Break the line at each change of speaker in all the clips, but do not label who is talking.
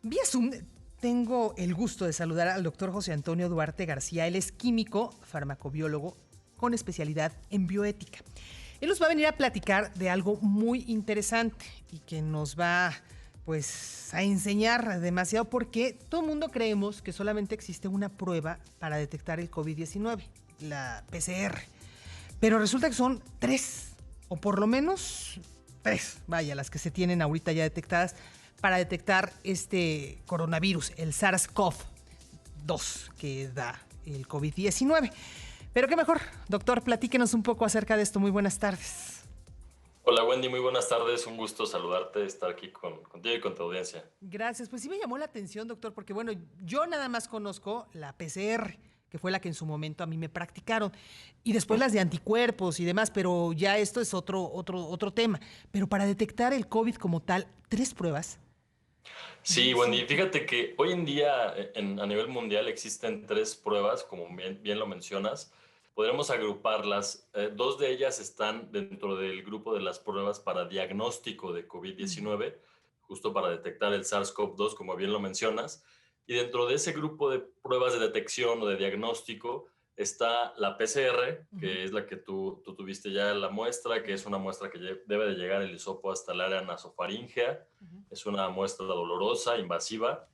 Vía Zoom tengo el gusto de saludar al doctor José Antonio Duarte García. Él es químico, farmacobiólogo con especialidad en bioética. Él nos va a venir a platicar de algo muy interesante y que nos va pues a enseñar demasiado, porque todo el mundo creemos que solamente existe una prueba para detectar el COVID-19, la PCR. Pero resulta que son 3, o por lo menos 3, vaya, las que se tienen ahorita ya detectadas para detectar este coronavirus, el SARS-CoV-2 que da el COVID-19. Pero qué mejor, doctor, platíquenos un poco acerca de esto. Muy buenas tardes.
Hola Wendy, muy buenas tardes, un gusto saludarte, estar aquí contigo y con tu audiencia.
Gracias. Pues sí me llamó la atención, doctor, porque bueno, yo nada más conozco la PCR, que fue la que en su momento a mí me practicaron, y después las de anticuerpos y demás, pero ya esto es otro tema. Pero para detectar el COVID como tal, 3 pruebas.
Sí, Wendy, fíjate que hoy en día a nivel mundial existen 3 pruebas, como bien lo mencionas. Podremos agruparlas. Dos de ellas están dentro del grupo de las pruebas para diagnóstico de COVID-19, justo para detectar el SARS-CoV-2, como bien lo mencionas. Y dentro de ese grupo de pruebas de detección o de diagnóstico está la PCR, que es la que tú tuviste ya la muestra, que es una muestra que debe de llegar el hisopo hasta el área nasofaríngea. Es una muestra dolorosa, invasiva.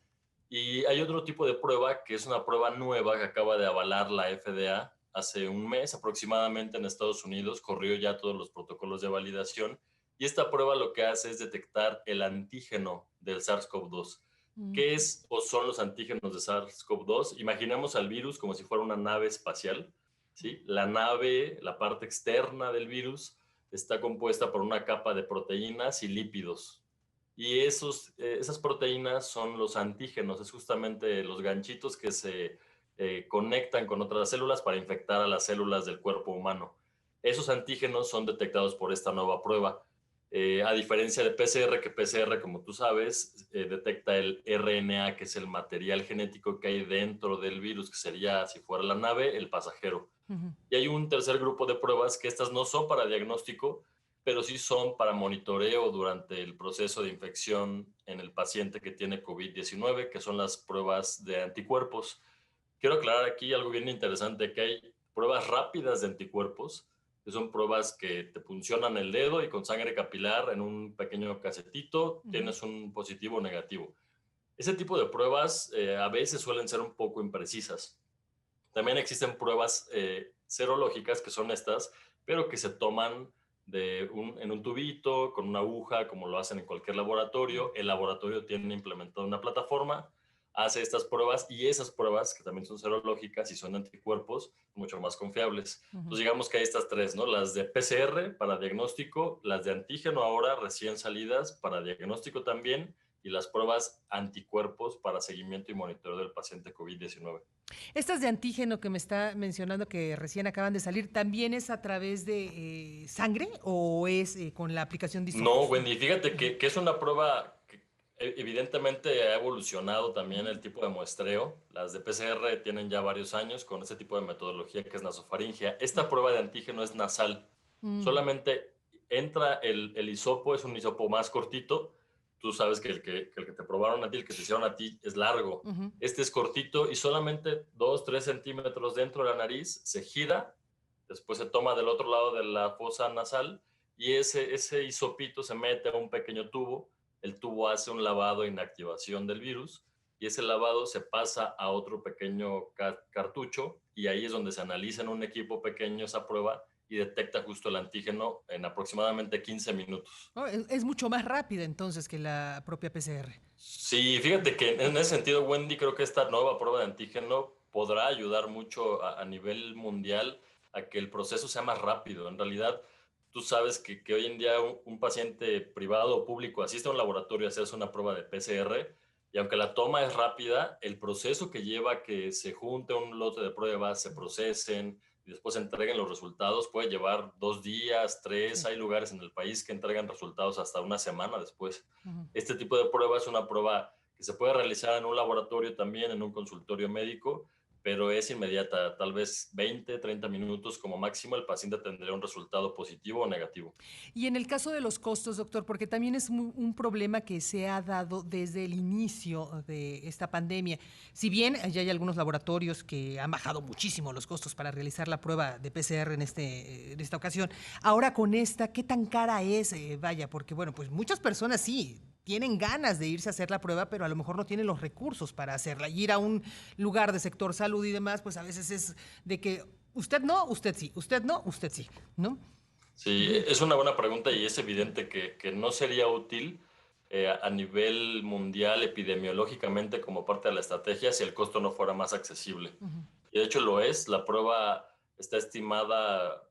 Y hay otro tipo de prueba que es una prueba nueva que acaba de avalar la FDA hace un mes aproximadamente en Estados Unidos. Corrió ya todos los protocolos de validación. Y esta prueba lo que hace es detectar el antígeno del SARS-CoV-2. ¿Qué es o son los antígenos de SARS-CoV-2? Imaginemos al virus como si fuera una nave espacial, ¿sí? La nave, la parte externa del virus, está compuesta por una capa de proteínas y lípidos. Y esas proteínas son los antígenos, es justamente los ganchitos que se conectan con otras células para infectar a las células del cuerpo humano. Esos antígenos son detectados por esta nueva prueba. A diferencia de PCR, que PCR, como tú sabes, detecta el RNA, que es el material genético que hay dentro del virus, que sería, si fuera la nave, el pasajero. Y hay un tercer grupo de pruebas que estas no son para diagnóstico, pero sí son para monitoreo durante el proceso de infección en el paciente que tiene COVID-19, que son las pruebas de anticuerpos. Quiero aclarar aquí algo bien interesante, que hay pruebas rápidas de anticuerpos, que son pruebas que te puncionan el dedo y con sangre capilar en un pequeño casetito tienes un positivo o negativo. Ese tipo de pruebas a veces suelen ser un poco imprecisas. También existen pruebas serológicas, que son estas, pero que se toman en un tubito, con una aguja, como lo hacen en cualquier laboratorio. El laboratorio tiene implementado una plataforma, hace estas pruebas, y esas pruebas, que también son serológicas y son anticuerpos, mucho más confiables. Entonces digamos que hay estas 3, ¿no? Las de PCR para diagnóstico, las de antígeno ahora recién salidas para diagnóstico también, y las pruebas anticuerpos para seguimiento y monitoreo del paciente COVID-19.
Estas de antígeno que me está mencionando que recién acaban de salir, ¿también es a través de sangre o es con la aplicación de
No,
hisopos?
Wendy, fíjate que es una prueba que evidentemente ha evolucionado también el tipo de muestreo. Las de PCR tienen ya varios años con este tipo de metodología que es nasofaringea. Esta prueba de antígeno es nasal. Solamente entra el hisopo, es un hisopo más cortito. Tú sabes que el que te probaron a ti, el que te hicieron a ti, es largo. Este es cortito y solamente 2, 3 centímetros dentro de la nariz se gira, después se toma del otro lado de la fosa nasal, y ese hisopito se mete a un pequeño tubo. El tubo hace un lavado e inactivación del virus, y ese lavado se pasa a otro pequeño cartucho, y ahí es donde se analiza en un equipo pequeño esa prueba y detecta justo el antígeno en aproximadamente 15 minutos.
Oh, es mucho más rápida entonces que la propia PCR.
Sí, fíjate que en ese sentido, Wendy, creo que esta nueva prueba de antígeno podrá ayudar mucho a nivel mundial a que el proceso sea más rápido. En realidad, tú sabes que hoy en día un paciente privado o público asiste a un laboratorio a hacerse una prueba de PCR, y aunque la toma es rápida, el proceso que lleva a que se junte un lote de pruebas, se procesen y después se entreguen los resultados puede llevar 2 días, 3.
Sí.
Hay lugares en el país que entregan resultados hasta una semana después.
Ujú.
Este tipo de prueba es una prueba que se puede realizar en un laboratorio también, en un consultorio médico, pero es inmediata, tal vez 20, 30 minutos como máximo, el paciente tendría un resultado positivo o negativo.
Y en el caso de los costos, doctor, porque también es un problema que se ha dado desde el inicio de esta pandemia. Si bien ya hay algunos laboratorios que han bajado muchísimo los costos para realizar la prueba de PCR en esta ocasión, ahora con esta, ¿qué tan cara es? Vaya, porque bueno, pues muchas personas sí tienen ganas de irse a hacer la prueba, pero a lo mejor no tienen los recursos para hacerla. Y ir a un lugar de sector salud y demás, pues a veces es de que usted no, usted sí, usted no, usted sí, ¿no?
Sí, es una buena pregunta y es evidente que no sería útil a nivel mundial epidemiológicamente como parte de la estrategia si el costo no fuera más accesible.
Ujú.
Y de hecho lo es, la prueba está estimada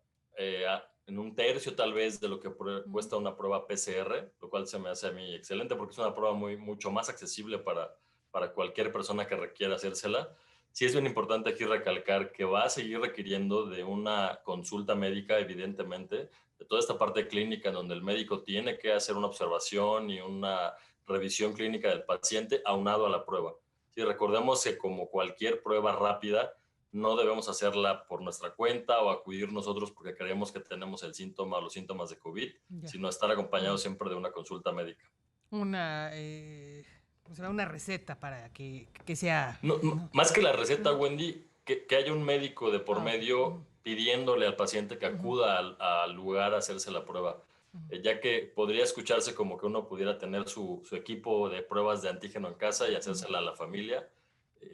en un tercio tal vez de lo que
Mm.
cuesta una prueba PCR, lo cual se me hace a mí excelente porque es una prueba mucho más accesible para cualquier persona que requiera hacérsela. Sí es bien importante aquí recalcar que va a seguir requiriendo de una consulta médica, evidentemente, de toda esta parte clínica en donde el médico tiene que hacer una observación y una revisión clínica del paciente aunado a la prueba. Sí, recordemos que como cualquier prueba rápida, no debemos hacerla por nuestra cuenta o acudir nosotros porque creemos que tenemos el síntoma o los síntomas de COVID,
Ya.
sino estar acompañado siempre de una consulta médica.
Una, ¿cómo se llama? Una receta para que sea,
No,
¿no?
más que la receta, Wendy, que haya un médico de por
Ah, ok.
medio pidiéndole al paciente que
Ujú,
acuda al lugar a hacerse la prueba,
ujú.
ya que podría escucharse como que uno pudiera tener su equipo de pruebas de antígeno en casa y
Ujú.
hacérsela a la familia.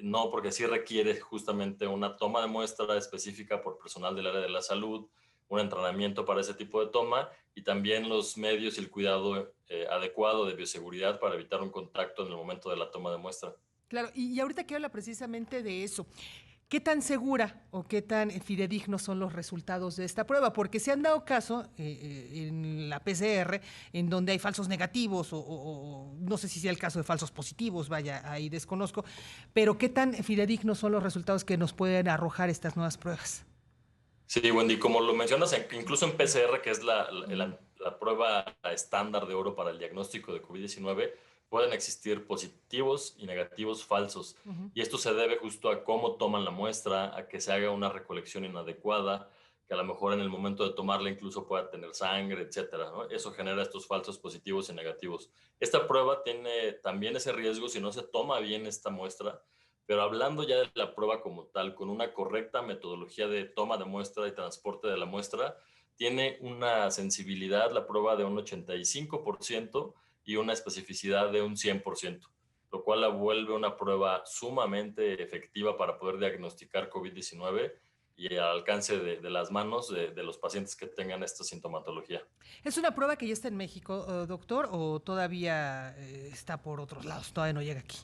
No, porque sí requiere justamente una toma de muestra específica por personal del área de la salud, un entrenamiento para ese tipo de toma y también los medios y el cuidado adecuado de bioseguridad para evitar un contacto en el momento de la toma de muestra.
Claro, y ahorita que habla precisamente de eso, ¿qué tan segura o qué tan fidedignos son los resultados de esta prueba? Porque se han dado caso en la PCR en donde hay falsos negativos o no sé si sea el caso de falsos positivos, vaya, ahí desconozco, pero ¿qué tan fidedignos son los resultados que nos pueden arrojar estas nuevas pruebas?
Sí, Wendy, como lo mencionas, incluso en PCR, que es
Ujú,
la prueba estándar de oro para el diagnóstico de COVID-19, pueden existir positivos y negativos falsos.
ujú.
Y esto se debe justo a cómo toman la muestra, a que se haga una recolección inadecuada, que a lo mejor en el momento de tomarla incluso pueda tener sangre, etcétera, ¿no? Eso genera estos falsos positivos y negativos. Esta prueba tiene también ese riesgo si no se toma bien esta muestra, pero hablando ya de la prueba como tal, con una correcta metodología de toma de muestra y transporte de la muestra, tiene una sensibilidad la prueba de un 85% y una especificidad de un 100%, lo cual la vuelve una prueba sumamente efectiva para poder diagnosticar COVID-19 y al alcance de las manos de los pacientes que tengan esta sintomatología.
¿Es una prueba que ya está en México, doctor, o todavía está por otros lados? Todavía no llega aquí.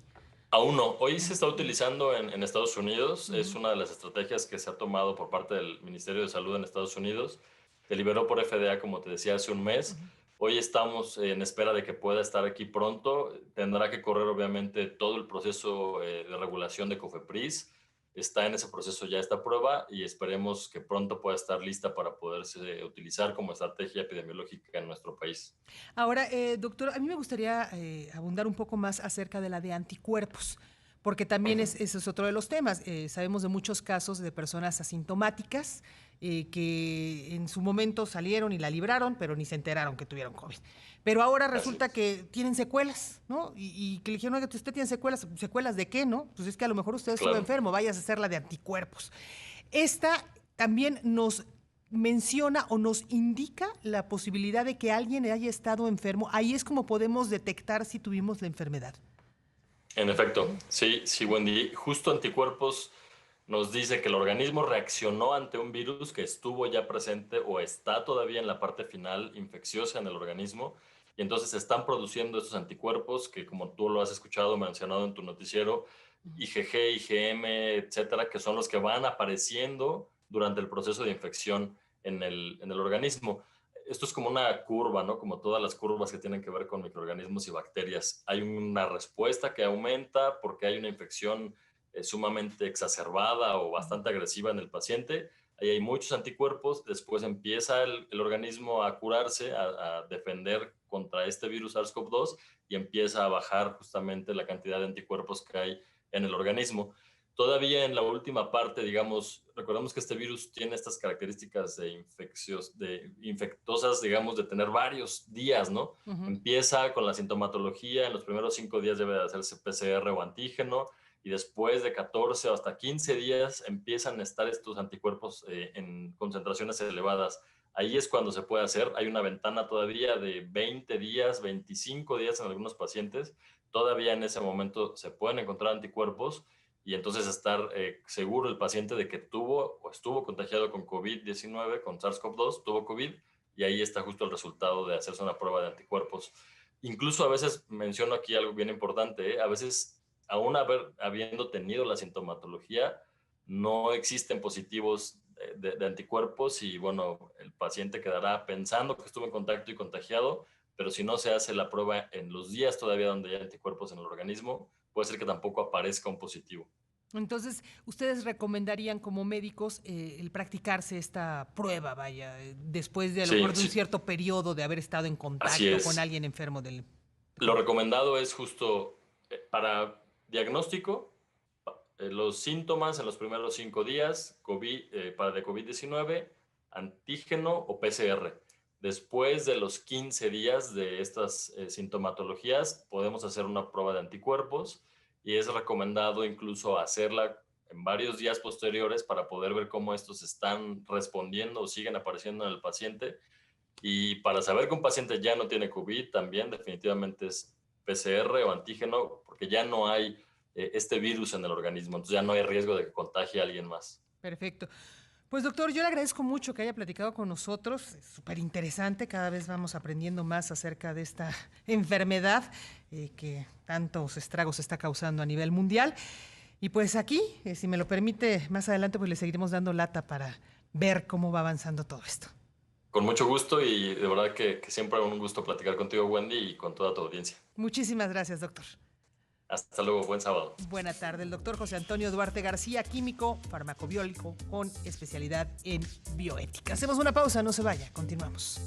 Aún no. Hoy se está utilizando en Estados Unidos. Es
Ujú.
una de las estrategias que se ha tomado por parte del Ministerio de Salud en Estados Unidos. Se liberó por FDA, como te decía, hace un mes. Hoy estamos en espera de que pueda estar aquí pronto. Tendrá que correr, obviamente, todo el proceso de regulación de COFEPRIS. Está en ese proceso ya esta prueba y esperemos que pronto pueda estar lista para poderse utilizar como estrategia epidemiológica en nuestro país.
Ahora, doctor, a mí me gustaría abundar un poco más acerca de la de anticuerpos, porque también ese es otro de los temas. Sabemos de muchos casos de personas asintomáticas que en su momento salieron y la libraron, pero ni se enteraron que tuvieron COVID. Pero ahora
Así
resulta
es.
que tienen secuelas, ¿no? Y que le dijeron, oiga, usted tiene secuelas. ¿Secuelas de qué, no? Pues es que a lo mejor usted estuvo
Claro.
enfermo, vayas a hacer la de anticuerpos. Esta también nos menciona o nos indica la posibilidad de que alguien haya estado enfermo. Ahí es como podemos detectar si tuvimos la enfermedad.
En efecto, sí, sí, Wendy. Justo anticuerpos nos dice que el organismo reaccionó ante un virus que estuvo ya presente o está todavía en la parte final infecciosa en el organismo y entonces se están produciendo estos anticuerpos que, como tú lo has escuchado mencionado en tu noticiero, IgG, IgM, etcétera, que son los que van apareciendo durante el proceso de infección en el organismo. Esto es como una curva, ¿no? Como todas las curvas que tienen que ver con microorganismos y bacterias. Hay una respuesta que aumenta porque hay una infección sumamente exacerbada o bastante agresiva en el paciente. Ahí hay muchos anticuerpos, después empieza el organismo a curarse, a defender contra este virus SARS-CoV-2 y empieza a bajar justamente la cantidad de anticuerpos que hay en el organismo. Todavía en la última parte, digamos, recordemos que este virus tiene estas características de infectosas, digamos, de tener varios días, ¿no?
Ujú.
Empieza con la sintomatología, en los primeros 5 días debe de hacerse PCR o antígeno, y después de 14 o hasta 15 días empiezan a estar estos anticuerpos en concentraciones elevadas. Ahí es cuando se puede hacer. Hay una ventana todavía de 20 días, 25 días en algunos pacientes. Todavía en ese momento se pueden encontrar anticuerpos y entonces estar seguro el paciente de que tuvo o estuvo contagiado con COVID-19, con SARS-CoV-2, tuvo COVID, y ahí está justo el resultado de hacerse una prueba de anticuerpos. Incluso a veces menciono aquí algo bien importante, a veces aún habiendo tenido la sintomatología, no existen positivos de anticuerpos y bueno, el paciente quedará pensando que estuvo en contacto y contagiado, pero si no se hace la prueba en los días todavía donde hay anticuerpos en el organismo, puede ser que tampoco aparezca un positivo.
Entonces, ¿ustedes recomendarían como médicos el practicarse esta prueba, vaya, después de a lo
Sí,
mejor de un
sí,
cierto periodo de haber estado en
así
contacto con
es.
alguien enfermo del
Lo
COVID?
recomendado es justo para diagnóstico, los síntomas en los primeros 5 días, COVID, para de COVID-19, antígeno o PCR. Después de los 15 días de estas sintomatologías, podemos hacer una prueba de anticuerpos y es recomendado incluso hacerla en varios días posteriores para poder ver cómo estos están respondiendo o siguen apareciendo en el paciente. Y para saber que un paciente ya no tiene COVID, también definitivamente es PCR o antígeno, porque ya no hay este virus en el organismo, entonces ya no hay riesgo de que contagie a alguien más.
Perfecto. Pues doctor, yo le agradezco mucho que haya platicado con nosotros. Es súper interesante, cada vez vamos aprendiendo más acerca de esta enfermedad que tantos estragos está causando a nivel mundial. Y pues aquí, si me lo permite, más adelante pues le seguiremos dando lata para ver cómo va avanzando todo esto.
Con mucho gusto y de verdad que siempre es un gusto platicar contigo, Wendy, y con toda tu audiencia.
Muchísimas gracias, doctor.
Hasta luego, buen sábado.
Buena tarde, el doctor José Antonio Duarte García, químico, farmacobiólico con especialidad en bioética. Hacemos una pausa, no se vaya, continuamos.